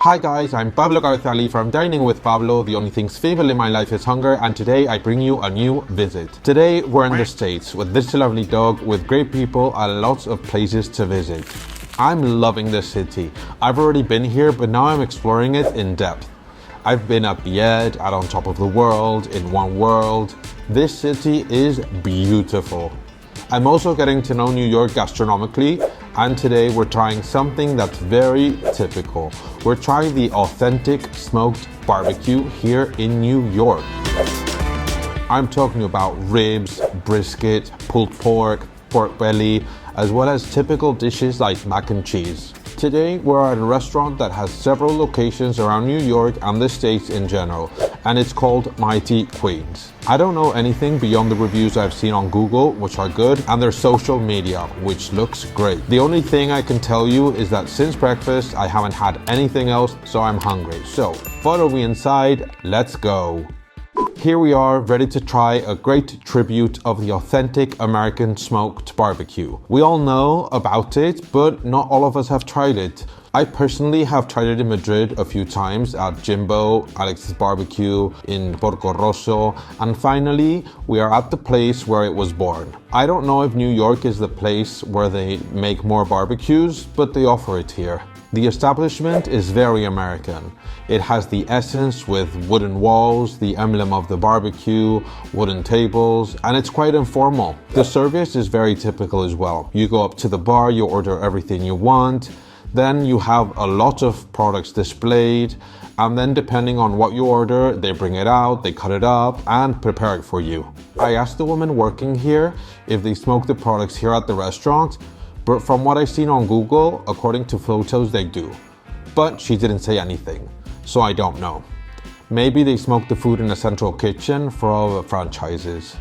Hi guys, I'm Pablo Cabezali from Dining with Pablo. The only thing stable in my life is hunger, and today I bring you a new visit. Today we're in the States with this lovely dog, with great people and lots of places to visit. I'm loving this city. I've already been here, but now I'm exploring it in depth. I've been at the edge, at on top of the world, in one world. This city is beautiful. I'm also getting to know New York gastronomically, and today we're trying something that's very typical. We're trying the authentic smoked barbecue here in New York. I'm talking about ribs, brisket, pulled pork, pork belly, as well as typical dishes like mac and cheese. Today we're at a restaurant that has several locations around New York and the States in general, and it's called Mighty Quinns. I don't know anything beyond the reviews I've seen on Google, which are good, and their social media, which looks great. The only thing I can tell you is that since breakfast I haven't had anything else, so I'm hungry. So follow me inside, let's go. Here we are, ready to try a great tribute of the authentic American smoked barbecue. We all know about it, but not all of us have tried it. I personally have tried it in Madrid a few times at Jimbo, Alex's Barbecue, in Porco Rosso, and finally we are at the place where it was born. I don't know if New York is the place where they make more barbecues, but they offer it here. The establishment is very American. It has the essence with wooden walls, the emblem of the barbecue, wooden tables, and it's quite informal. The service is very typical as well. You go up to the bar, you order everything you want, then you have a lot of products displayed, and then depending on what you order, they bring it out, they cut it up, and prepare it for you. I asked the woman working here if they smoke the products here at the restaurant, but from what I've seen on Google, according to photos, they do. But she didn't say anything, so I don't know. Maybe they smoke the food in a central kitchen for all the franchises.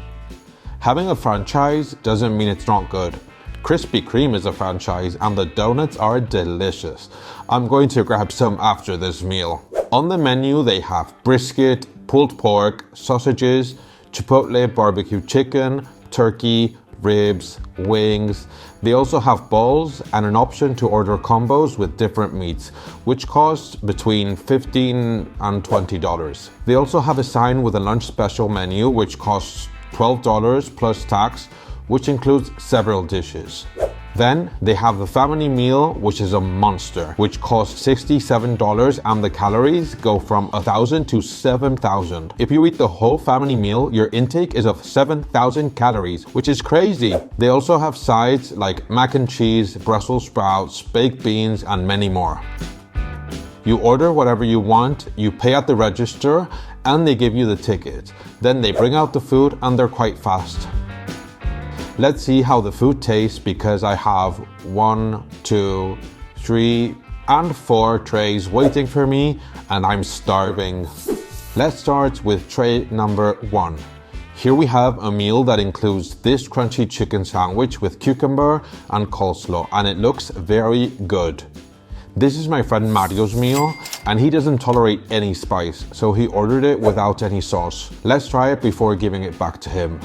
Having a franchise doesn't mean it's not good. Krispy Kreme is a franchise and the donuts are delicious. I'm going to grab some after this meal. On the menu they have brisket, pulled pork, sausages, chipotle barbecue chicken, turkey, ribs, wings. They also have bowls and an option to order combos with different meats, which cost between $15 and $20. They also have a sign with a lunch special menu, which costs $12 plus tax, which includes several dishes. Then they have the family meal, which is a monster, which costs $67, and the calories go from 1,000 to 7,000. If you eat the whole family meal, your intake is of 7,000 calories, which is crazy. They also have sides like mac and cheese, Brussels sprouts, baked beans, and many more. You order whatever you want, you pay at the register, and they give you the ticket. Then they bring out the food, and they're quite fast. Let's see how the food tastes, because I have 1, 2, 3, and 4 trays waiting for me, and I'm starving. Let's start with tray number 1. Here we have a meal that includes this crunchy chicken sandwich with cucumber and coleslaw, and it looks very good. This is my friend Mario's meal, and he doesn't tolerate any spice, so he ordered it without any sauce. Let's try it before giving it back to him.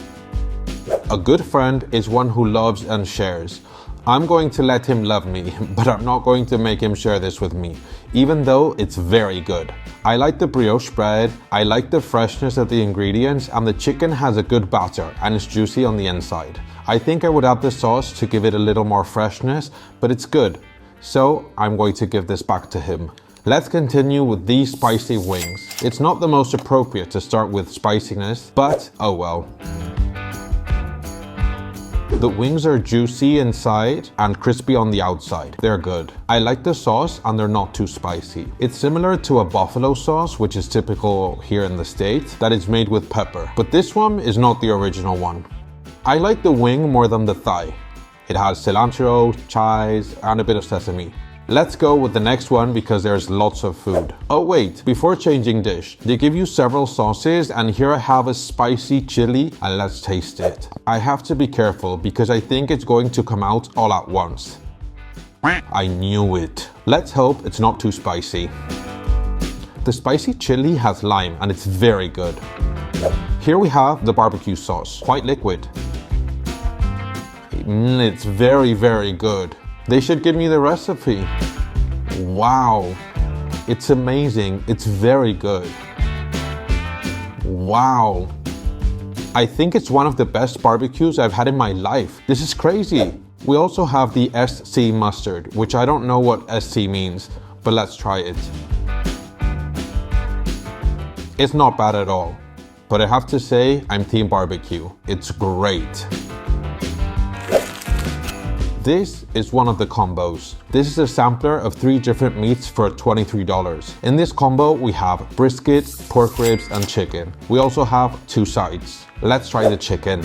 A good friend is one who loves and shares. I'm going to let him love me, but I'm not going to make him share this with me, even though it's very good. I like the brioche bread, I like the freshness of the ingredients, and the chicken has a good batter and it's juicy on the inside. I think I would add the sauce to give it a little more freshness, but it's good. So I'm going to give this back to him. Let's continue with these spicy wings. It's not the most appropriate to start with spiciness, but oh well. The wings are juicy inside and crispy on the outside. They're good. I like the sauce and they're not too spicy. It's similar to a buffalo sauce, which is typical here in the States, that is made with pepper. But this one is not the original one. I like the wing more than the thigh. It has cilantro, chives, and a bit of sesame. Let's go with the next one because there's lots of food. Oh wait, before changing dish, they give you several sauces, and here I have a spicy chili, and let's taste it. I have to be careful because I think it's going to come out all at once. I knew it. Let's hope it's not too spicy. The spicy chili has lime and it's very good. Here we have the barbecue sauce, quite liquid. It's very, very good. They should give me the recipe. Wow. It's amazing. It's very good. Wow. I think it's one of the best barbecues I've had in my life. This is crazy. We also have the SC mustard, which I don't know what SC means, but let's try it. It's not bad at all, but I have to say I'm team barbecue. It's great. This is one of the combos. This is a sampler of 3 different meats for $23. In this combo, we have brisket, pork ribs, and chicken. We also have 2 sides. Let's try the chicken.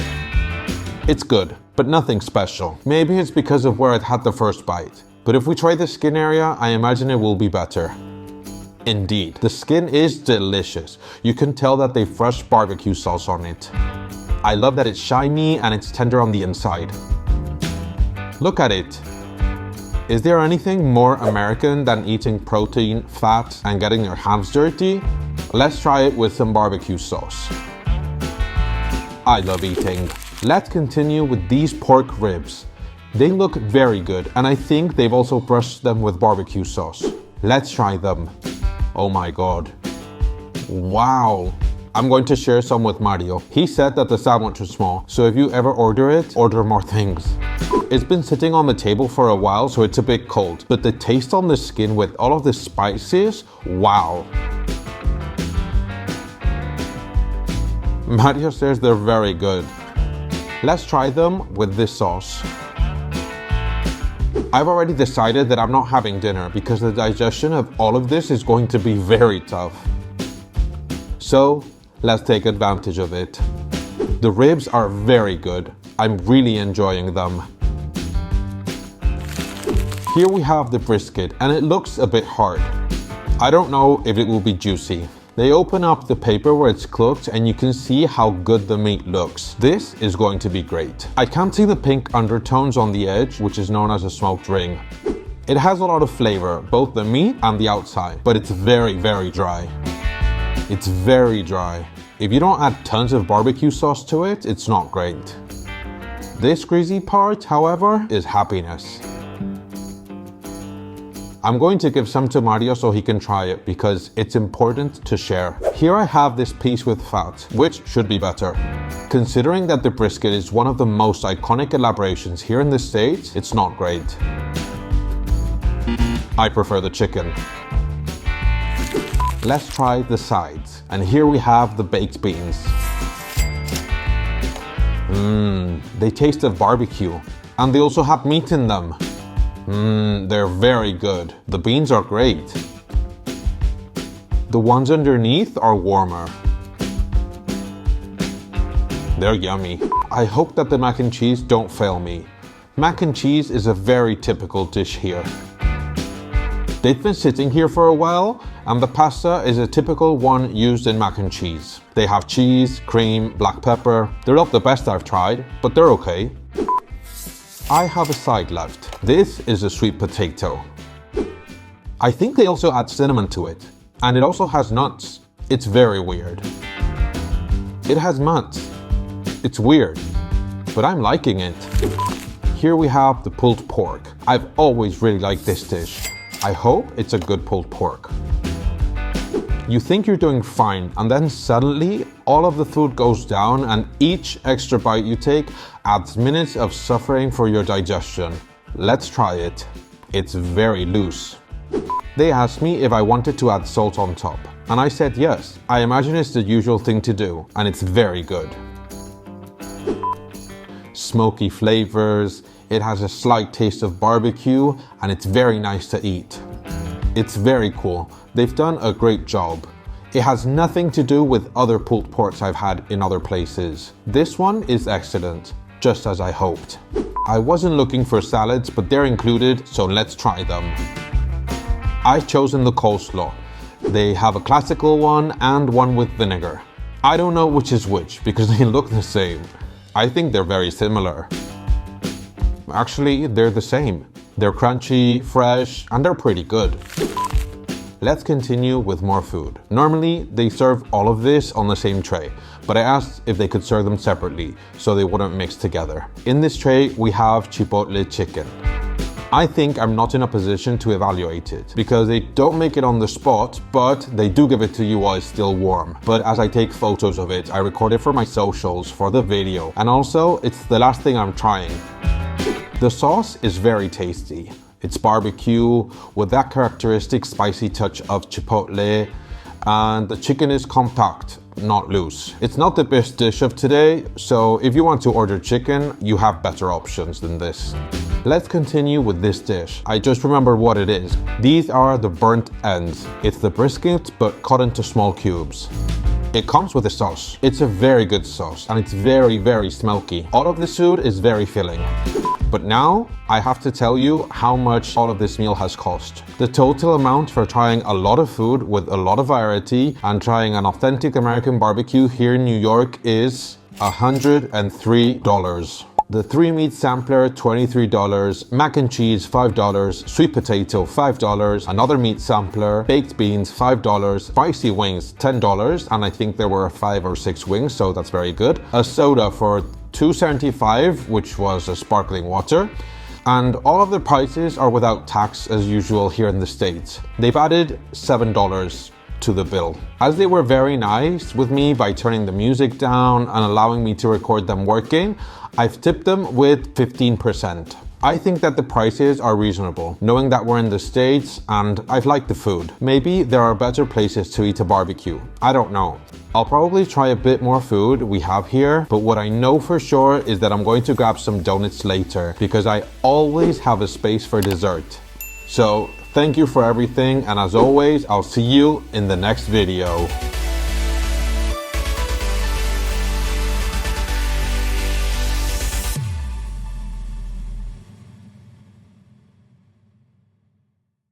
It's good, but nothing special. Maybe it's because of where it had the first bite. But if we try the skin area, I imagine it will be better. Indeed, the skin is delicious. You can tell that they fresh barbecue sauce on it. I love that it's shiny and it's tender on the inside. Look at it. Is there anything more American than eating protein, fat, and getting your hands dirty? Let's try it with some barbecue sauce. I love eating. Let's continue with these pork ribs. They look very good, and I think they've also brushed them with barbecue sauce. Let's try them. Oh my god. Wow. I'm going to share some with Mario. He said that the sandwich was small, so if you ever order it, order more things. It's been sitting on the table for a while, so it's a bit cold, but the taste on the skin with all of the spices, wow. Mario says they're very good. Let's try them with this sauce. I've already decided that I'm not having dinner because the digestion of all of this is going to be very tough. So, let's take advantage of it. The ribs are very good. I'm really enjoying them. Here we have the brisket, and it looks a bit hard. I don't know if it will be juicy. They open up the paper where it's cooked and you can see how good the meat looks. This is going to be great. I can't see the pink undertones on the edge, which is known as a smoked ring. It has a lot of flavor, both the meat and the outside, but it's very, very dry. It's very dry. If you don't add tons of barbecue sauce to it, it's not great. This greasy part, however, is happiness. I'm going to give some to Mario so he can try it because it's important to share. Here I have this piece with fat, which should be better. Considering that the brisket is one of the most iconic elaborations here in the States, it's not great. I prefer the chicken. Let's try the sides. And here we have the baked beans. They taste of barbecue. And they also have meat in them. They're very good. The beans are great. The ones underneath are warmer. They're yummy. I hope that the mac and cheese don't fail me. Mac and cheese is a very typical dish here. They've been sitting here for a while, and the pasta is a typical one used in mac and cheese. They have cheese, cream, black pepper. They're not the best I've tried, but they're okay. I have a side left. This is a sweet potato. I think they also add cinnamon to it. And it also has nuts. It's very weird. It has nuts. It's weird. But I'm liking it. Here we have the pulled pork. I've always really liked this dish. I hope it's a good pulled pork. You think you're doing fine, and then suddenly all of the food goes down and each extra bite you take adds minutes of suffering for your digestion. Let's try it. It's very loose. They asked me if I wanted to add salt on top, and I said yes. I imagine it's the usual thing to do, and it's very good. Smoky flavors, it has a slight taste of barbecue, and it's very nice to eat. It's very cool. They've done a great job. It has nothing to do with other pulled porks I've had in other places. This one is excellent, just as I hoped. I wasn't looking for salads, but they're included, so let's try them. I've chosen the coleslaw. They have a classical one and one with vinegar. I don't know which is which because they look the same. I think they're very similar. Actually, they're the same. They're crunchy, fresh, and they're pretty good. Let's continue with more food. Normally, they serve all of this on the same tray, but I asked if they could serve them separately so they wouldn't mix together. In this tray, we have chipotle chicken. I think I'm not in a position to evaluate it because they don't make it on the spot, but they do give it to you while it's still warm. But as I take photos of it, I record it for my socials, for the video, and also it's the last thing I'm trying. The sauce is very tasty. It's barbecue with that characteristic spicy touch of chipotle, and the chicken is compact, not loose. It's not the best dish of today, so if you want to order chicken, you have better options than this. Let's continue with this dish. I just remembered what it is. These are the burnt ends. It's the brisket, but cut into small cubes. It comes with a sauce. It's a very good sauce, and it's very, very smoky. All of this food is very filling. But now, I have to tell you how much all of this meal has cost. The total amount for trying a lot of food with a lot of variety and trying an authentic American barbecue here in New York is $103. The 3-meat sampler, $23, mac and cheese, $5, sweet potato, $5, another meat sampler, baked beans, $5, spicy wings, $10, and I think there were 5 or 6 wings, so that's very good. A soda for $2.75, which was a sparkling water. And all of the prices are without tax as usual here in the States. They've added $7 to the bill. As they were very nice with me by turning the music down and allowing me to record them working, I've tipped them with 15%. I think that the prices are reasonable, knowing that we're in the States and I've liked the food. Maybe there are better places to eat a barbecue. I don't know. I'll probably try a bit more food we have here, but what I know for sure is that I'm going to grab some donuts later because I always have a space for dessert. So, thank you for everything, and as always, I'll see you in the next video.